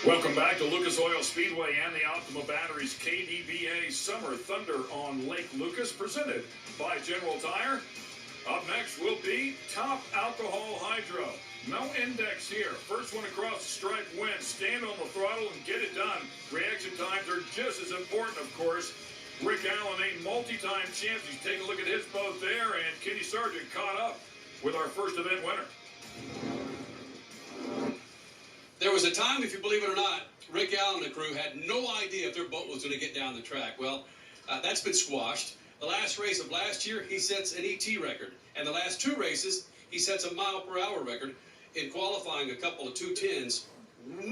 Welcome back to Lucas Oil Speedway and the Optima Batteries KDBA Summer Thunder on Lake Lucas, presented by General Tire. Up next will be Top Alcohol Hydro. No index here. First one across the stripe wins. Stand on the throttle and get it done. Reaction times are just as important, of course. Rick Allen, a multi-time champion. Take a look at his boat there, and Kenny Sargent caught up with our first event winner. There was a time, if you believe it or not, Rick Allen and the crew had no idea if their boat was going to get down the track. Well, that's been squashed. The last race of last year, he sets an ET record. And the last two races, he sets a mile-per-hour record in qualifying a couple of 210s.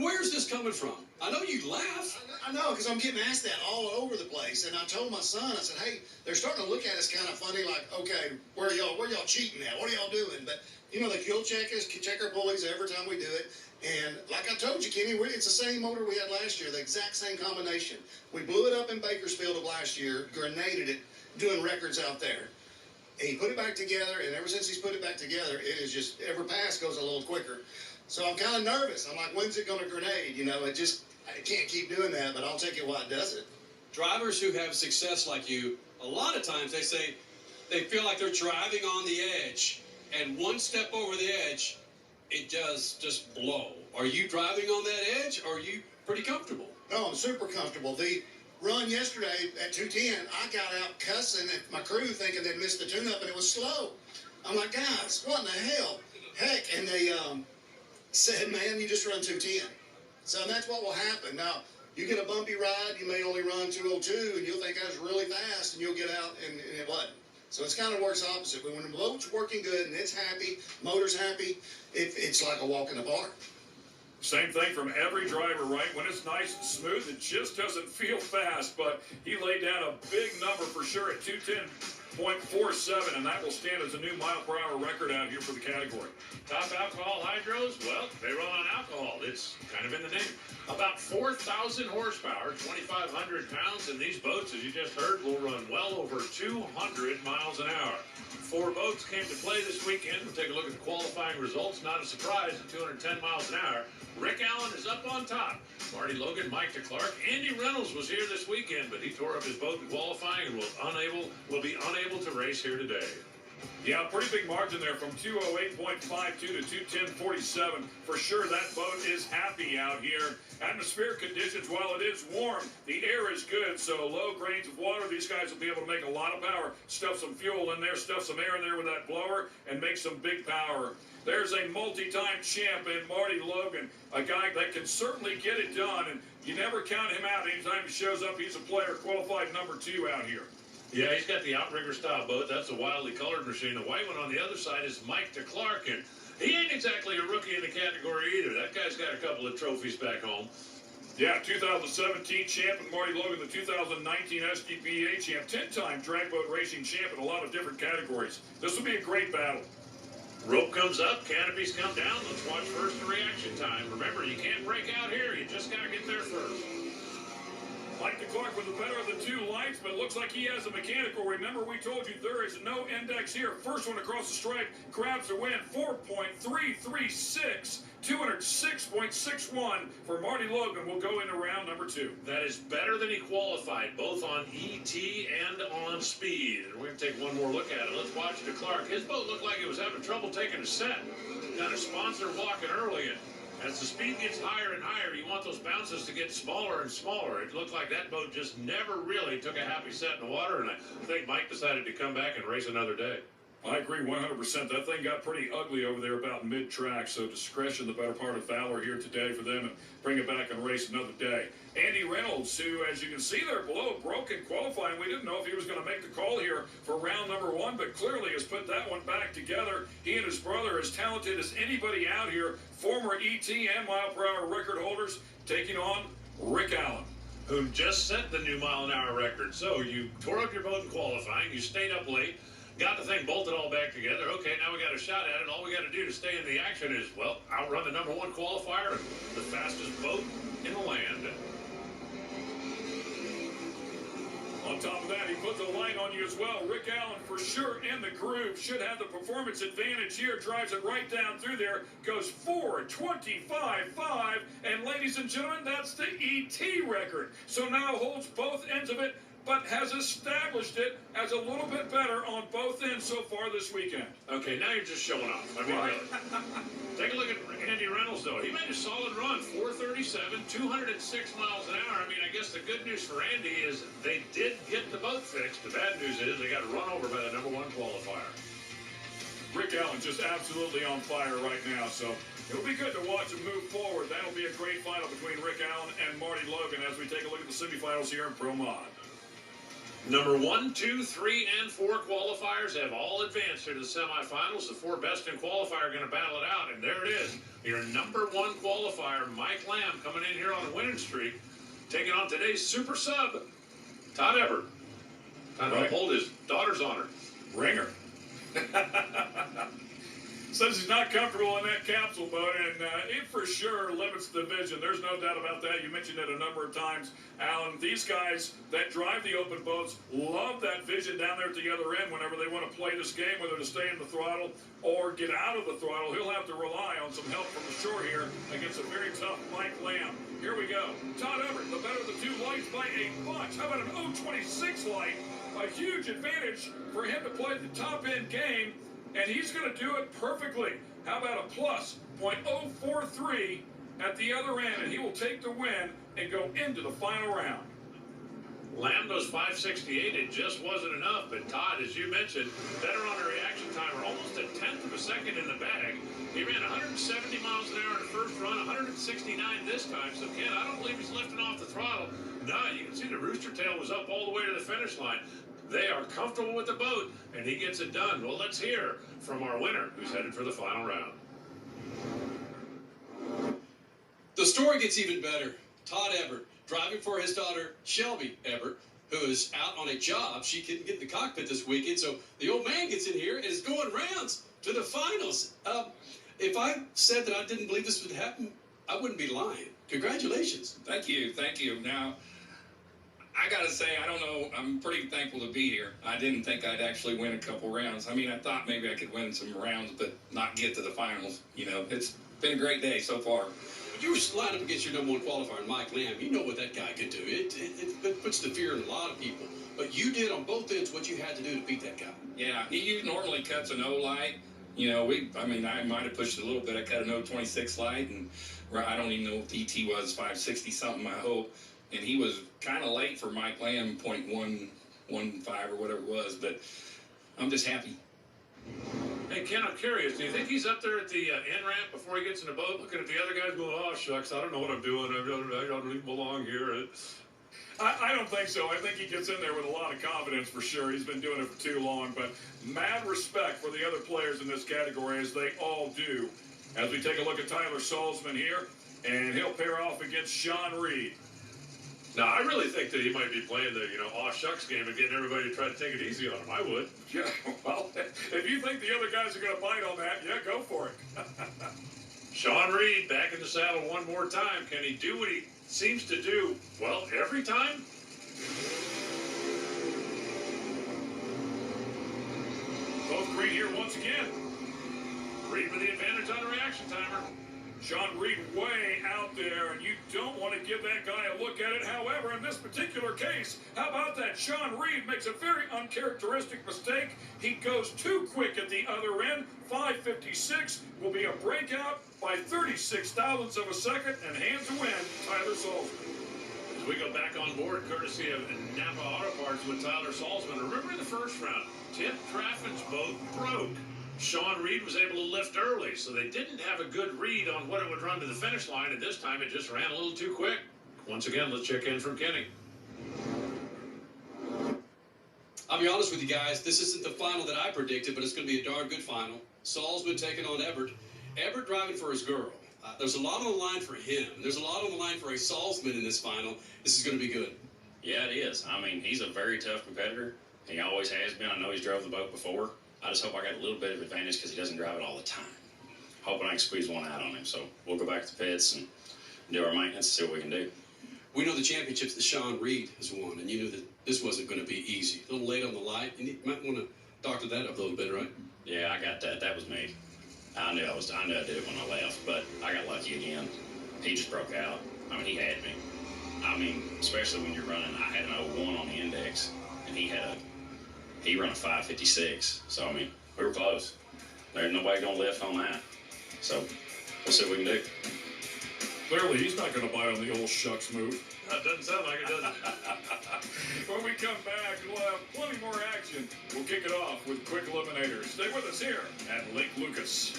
Where's this coming from? I know you laugh. I know, because I'm getting asked that all over the place. And I told my son, I said, hey, they're starting to look at us kind of funny, like, okay, where y'all cheating at? What are y'all doing? But, you know, they kill check us, check our pulleys every time we do it. And like I told you, Kenny, it's the same motor we had last year, the exact same combination. We blew it up in Bakersfield of last year, grenaded it, doing records out there. And he put it back together, and ever since he's put it back together, it is just, every pass goes a little quicker. So I'm kind of nervous. I'm like, when's it going to grenade? You know, I can't keep doing that, but I'll take it while it does it. Drivers who have success like you, a lot of times they say they feel like they're driving on the edge, and one step over the edge, it does just blow. Are you driving on that edge, or are you pretty comfortable? No, I'm super comfortable. The run yesterday at 210, I got out cussing at my crew thinking they'd missed the tune-up, and it was slow. I'm like, guys, what in the hell? Heck, and they said, man, you just run 210. So that's what will happen. Now, you get a bumpy ride, you may only run 202, and you'll think I was really fast, and you'll get out, and it wasn't. So it's kind of works opposite. But when the boat's working good and it's happy, motor's happy, it's like a walk in the park. Same thing from every driver, right? When it's nice and smooth, it just doesn't feel fast. But he laid down a big number for sure at 210.47, and that will stand as a new mile-per-hour record out here for the category. Top alcohol hydros, well, they run on alcohol. It's kind of in the name. About 4,000 horsepower, 2,500 pounds, and these boats, as you just heard, will run well over 200 miles an hour. 4 boats came to play this weekend. We'll take a look at the qualifying results. Not a surprise at 210 miles an hour. Rick Allen is up on top. Marty Logan, Mike DeClark. Andy Reynolds was here this weekend, but he tore up his boat in qualifying and will be unable to race here today. Yeah, pretty big margin there from 208.52 to 210.47. For sure, that boat is happy out here. Atmospheric conditions, while it is warm, the air is good, so low grains of water, these guys will be able to make a lot of power. Stuff some fuel in there, stuff some air in there with that blower, and make some big power. There's a multi-time champ in Marty Logan, a guy that can certainly get it done, and you never count him out. Anytime he shows up, he's a player, qualified number 2 out here. Yeah, he's got the outrigger-style boat. That's a wildly colored machine. The white one on the other side is Mike DeClark, and he ain't exactly a rookie in the category either. That guy's got a couple of trophies back home. Yeah, 2017 champ and Marty Logan, the 2019 SDPA champ, 10-time drag boat racing champ in a lot of different categories. This will be a great battle. Rope comes up, canopies come down. Let's watch first the reaction time. Remember, you can't break out here. You just got to get there first. Mike DeClark with the better of the 2 lights, but looks like he has a mechanical. Remember, we told you there is no index here. First one across the stripe grabs the win, 4.336, 206.61 for Marty Logan. We'll go into round number 2. That is better than he qualified, both on ET and on speed. And we're going to take one more look at it. Let's watch DeClark. His boat looked like it was having trouble taking a set. Got a sponsor walking early, and as the speed gets higher and higher, you want those bounces to get smaller and smaller. It looked like that boat just never really took a happy set in the water, and I think Mike decided to come back and race another day. I agree 100%. That thing got pretty ugly over there about mid-track, so discretion, the better part of valor here today for them, and bring it back and race another day. Andy Reynolds, who, as you can see there below, broke in qualifying. We didn't know if he was going to make the call here for round number 1, but clearly has put that one back together. He and his brother, as talented as anybody out here, former ET and mile-per-hour record holders, taking on Rick Allen, who just set the new mile-an-hour record. So you tore up your boat in qualifying, you stayed up late, got the thing bolted all back together. Okay, now we got a shot at it. All we got to do to stay in the action is, well, outrun the number 1 qualifier and the fastest boat in the land. On top of that, he puts a light on you as well. Rick Allen, for sure, in the groove. Should have the performance advantage here. Drives it right down through there. Goes 4.25.5. And ladies ladies and gentlemen, that's the ET record. So now holds both ends of it, but has established it as a little bit better on both ends so far this weekend. Okay, now you're just showing off. I mean, Right. really. Take a look at Andy Reynolds, though. He made a solid run, 437, 206 miles an hour. I mean, I guess the good news for Andy is they did get the boat fixed. The bad news is they got run over by the #1 qualifier. Rick Allen just absolutely on fire right now, so it'll be good to watch him move forward. That'll be a great final between Rick Allen and Marty Logan as we take a look at the semifinals here in Pro Mod. Number 1, 2, 3, and 4 qualifiers have all advanced to the semifinals. The 4 best in qualifier are going to battle it out, and there it is. Your number 1 qualifier, Mike Lamb, coming in here on a winning streak, taking on today's super sub, Todd Everett. Time to uphold his daughter's honor. Ringer. Says he's not comfortable in that capsule boat, and it for sure limits the vision. There's no doubt about that. You mentioned it a number of times, Alan. These guys that drive the open boats love that vision down there at the other end whenever they want to play this game, whether to stay in the throttle or get out of the throttle. He'll have to rely on some help from the shore here against a very tough Mike Lamb. Here we go. Todd Everett, the better of the 2 lights by a bunch. How about an 026 light? A huge advantage for him to play the top-end game. And he's going to do it perfectly. How about a plus .043 at the other end, and he will take the win and go into the final round. Lamb goes 568. It just wasn't enough, but Todd, as you mentioned, better on a reaction timer, almost a 1/10 of a second in the bag. He ran 170 miles an hour in the first run, 169 this time. So, Ken, I don't believe he's lifting off the throttle. No, you can see the rooster tail was up all the way to the finish line. They are comfortable with the boat, and he gets it done. Well, let's hear from our winner, who's headed for the final round. The story gets even better. Todd Everett, driving for his daughter, Shelby Everett, who is out on a job. She couldn't get in the cockpit this weekend, so the old man gets in here and is going rounds to the finals. If I said that I didn't believe this would happen, I wouldn't be lying. Congratulations. Thank you. Now, I got to say, I don't know. I'm pretty thankful to be here. I didn't think I'd actually win a couple rounds. I mean, I thought maybe I could win some rounds, but not get to the finals. You know, it's been a great day so far. You were lined up against your #1 qualifier, Mike Lamb. You know what that guy could do. It puts the fear in a lot of people. But you did on both ends what you had to do to beat that guy. Yeah, he normally cuts an O light. You know, I might have pushed it a little bit. I cut an 026 light, and I don't even know if the ET was 560 something, I hope. And he was kind of late for Mike Lamb, 0.115 or whatever it was, but I'm just happy. Hey, Ken, I'm curious. Do you think he's up there at the end ramp before he gets in the boat, looking at the other guys going, oh, shucks, I don't know what I'm doing. I don't even belong here. I don't think so. I think he gets in there with a lot of confidence for sure. He's been doing it for too long, but mad respect for the other players in this category, as they all do. As we take a look at Tyler Salzman here, and he'll pair off against Sean Reed. Now, I really think that he might be playing the, aw shucks game and getting everybody to try to take it easy on him. I would. Yeah, well, if you think the other guys are going to bite on that, yeah, go for it. Sean Reed back in the saddle one more time. Can he do what he seems to do, well, every time? Both green here once again. Reed with the advantage on the reaction timer. Sean Reed way out there, and you don't want to give that guy a look at it. However, in this particular case, how about that? Sean Reed makes a very uncharacteristic mistake. He goes too quick at the other end. 5:56 will be a breakout by 36 thousandths of a second, and hands a win, Tyler Salzman. As we go back on board, courtesy of Napa Auto Parts with Tyler Salzman. Remember in the first round, Tim Traffic's boat broke. Sean Reed was able to lift early, so they didn't have a good read on what it would run to the finish line, and this time it just ran a little too quick. Once again, let's check in from Kenny. I'll be honest with you guys, this isn't the final that I predicted, but it's going to be a darn good final. Salzman taking on Everett. Everett driving for his girl. There's a lot on the line for him. There's a lot on the line for a Salzman in this final. This is going to be good. Yeah, it is. I mean, he's a very tough competitor. He always has been. I know he's drove the boat before. I just hope I got a little bit of advantage because he doesn't drive it all the time. Hoping I can squeeze one out on him. So we'll go back to the pits and do our maintenance and see what we can do. We know the championships that Sean Reed has won, and you knew that this wasn't going to be easy. A little late on the light, and you might want to doctor that up a little bit, right? Yeah, I got that. That was me. I knew I did it when I left, but I got lucky again. he just broke out. I mean, he had me. I mean, especially when you're running, I had an 01 on the index, and he ran a 556. So, I mean, we were close. There's nobody going to lift on that. So, we'll see what we can do. Clearly, he's not going to bite on the old shucks move. That doesn't sound like it, does it? When we come back, we'll have plenty more action. We'll kick it off with quick eliminators. Stay with us here at Lake Lucas.